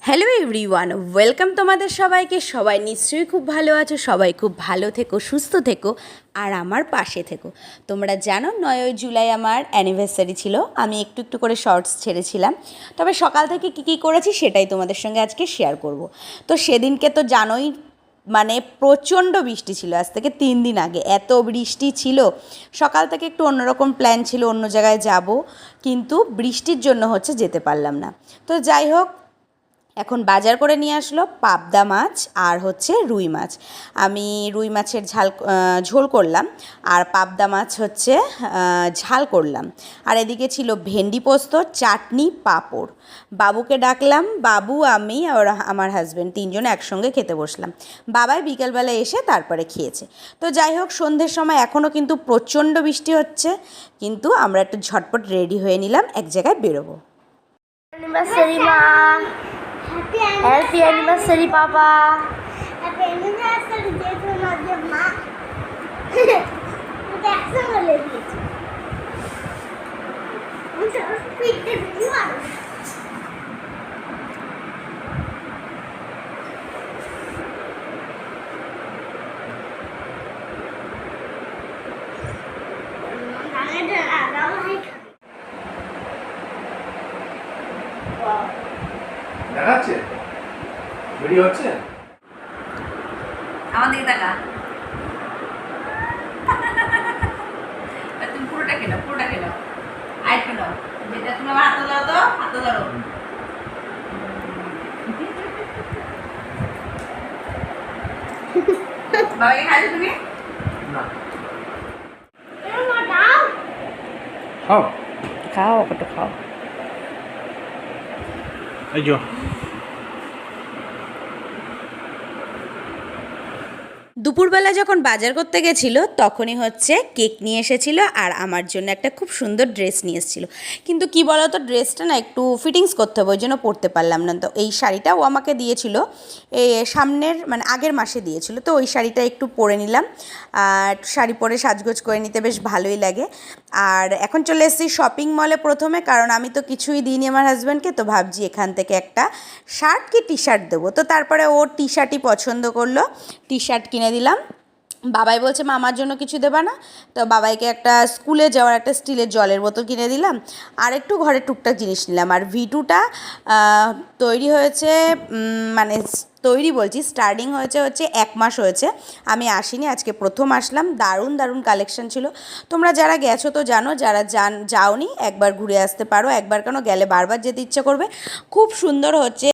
Hello everyone, welcome তোমাদের সবাইকে। সবাই নিশ্চয়ই খুব ভালো আছো, সবাই খুব ভালো থেকো, সুস্থ থেকো আর আমার পাশে থেকো। তোমরা জানো 9ই জুলাই আমার অ্যানিভার্সারি ছিল। আমি একটু একটু করে শর্টস ছেড়েছিলাম, তবে সকাল থেকে কী করেছি সেটাই তোমাদের সঙ্গে আজকে শেয়ার করব। তো সেদিনকে তো জানোই, মানে প্রচণ্ড বৃষ্টি ছিল। আজ থেকে 3 দিন আগে এত বৃষ্টি ছিল। সকাল থেকে একটু অন্যরকম প্ল্যান ছিল, অন্য জায়গায় যাব, কিন্তু বৃষ্টির জন্য যেতে পারলাম না। তো যাই হোক, এখন বাজার করে নিয়ে আসলো পাবদা মাছ আর রুই মাছ। আমি রুই মাছের ঝোল করলাম আর পাবদা মাছ ঝাল করলাম। আর এদিকে ছিল ভেন্ডি পোস্ত, চাটনি, পাঁপড়। বাবুকে ডাকলাম, বাবু, আমি আর আমার হাজব্যান্ড তিনজনে একসঙ্গে খেতে বসলাম। বাবাই বিকেলবেলা এসে তারপরে খেয়েছে। তো যাই হোক, সন্ধ্যের সময় এখনও কিন্তু প্রচণ্ড বৃষ্টি হচ্ছে, কিন্তু আমরা একটু ঝটপট রেডি হয়ে নিলাম, এক জায়গায় বেরোবো। অ্যানিভার্সারি মা, হ্যাপি অ্যানিভার্সারি বাবা, হ্যাপি অ্যানিভার্সারি জেঠুমাদের মা। দেখছো বলে দিয়েছি। দেখাচ্ছে ভিডিও হচ্ছে। আমার দিকে তাকা। তুমি পুরোটা খেলো, পুরোটা খেলো, আই খেলো। যেটা তুমি আমার হাতে ধরো, তো হাতে ধরো। বাবাকে খাইছো তুমি? না, খাও খাও, ওটা খাও। এই যো। দুপুরবেলা যখন বাজার করতে গেছিলো তখনই কেক নিয়ে এসেছিল আর আমার জন্য একটা খুব সুন্দর ড্রেস নিয়ে এসেছিলো। কিন্তু কি বলো তো, ড্রেসটা না একটু ফিটিংস করতে হবে, ওই জন্য পরতে পারলাম না। তো এই শাড়িটা ও আমাকে দিয়েছিল, সামনের মানে আগের মাসে দিয়েছিল। তো ওই শাড়িটা একটু পরে নিলাম, আর শাড়ি পরে সাজগোজ করে নিতে বেশ ভালোই লাগে। আর এখন চলে এসেছি শপিং মলে প্রথমে, কারণ আমি তো কিছুই দিইনি আমার হাজব্যান্ডকে। তো ভাবছি এখান থেকে একটা শার্ট কি টি শার্ট দেবো। তো তারপরে ও টি শার্টই পছন্দ করলো, টি শার্ট কিনে দিলাম। বাবাই বলছে মা আমার জন্য কিছু দেবা না? তো বাবাইকে একটা স্কুলে যাওয়ার একটা স্টিলের জলের বোতল কিনে দিলাম, আর একটু ঘরে টুকটাক জিনিস নিলাম। আর ভিটুটা তৈরি হয়েছে, মানে তৈরি বলছি, স্টার্টিং হয়েছে 1 মাস হয়েছে। আমি আসিনি, আজকে প্রথম আসলাম। দারুণ দারুণ কালেকশন ছিল। তোমরা যারা গেছো তো জানো, যারা যাওনি একবার ঘুরে আসতে পারো। একবার কেন, গেলে বারবার যেতে ইচ্ছে করবে। খুব সুন্দর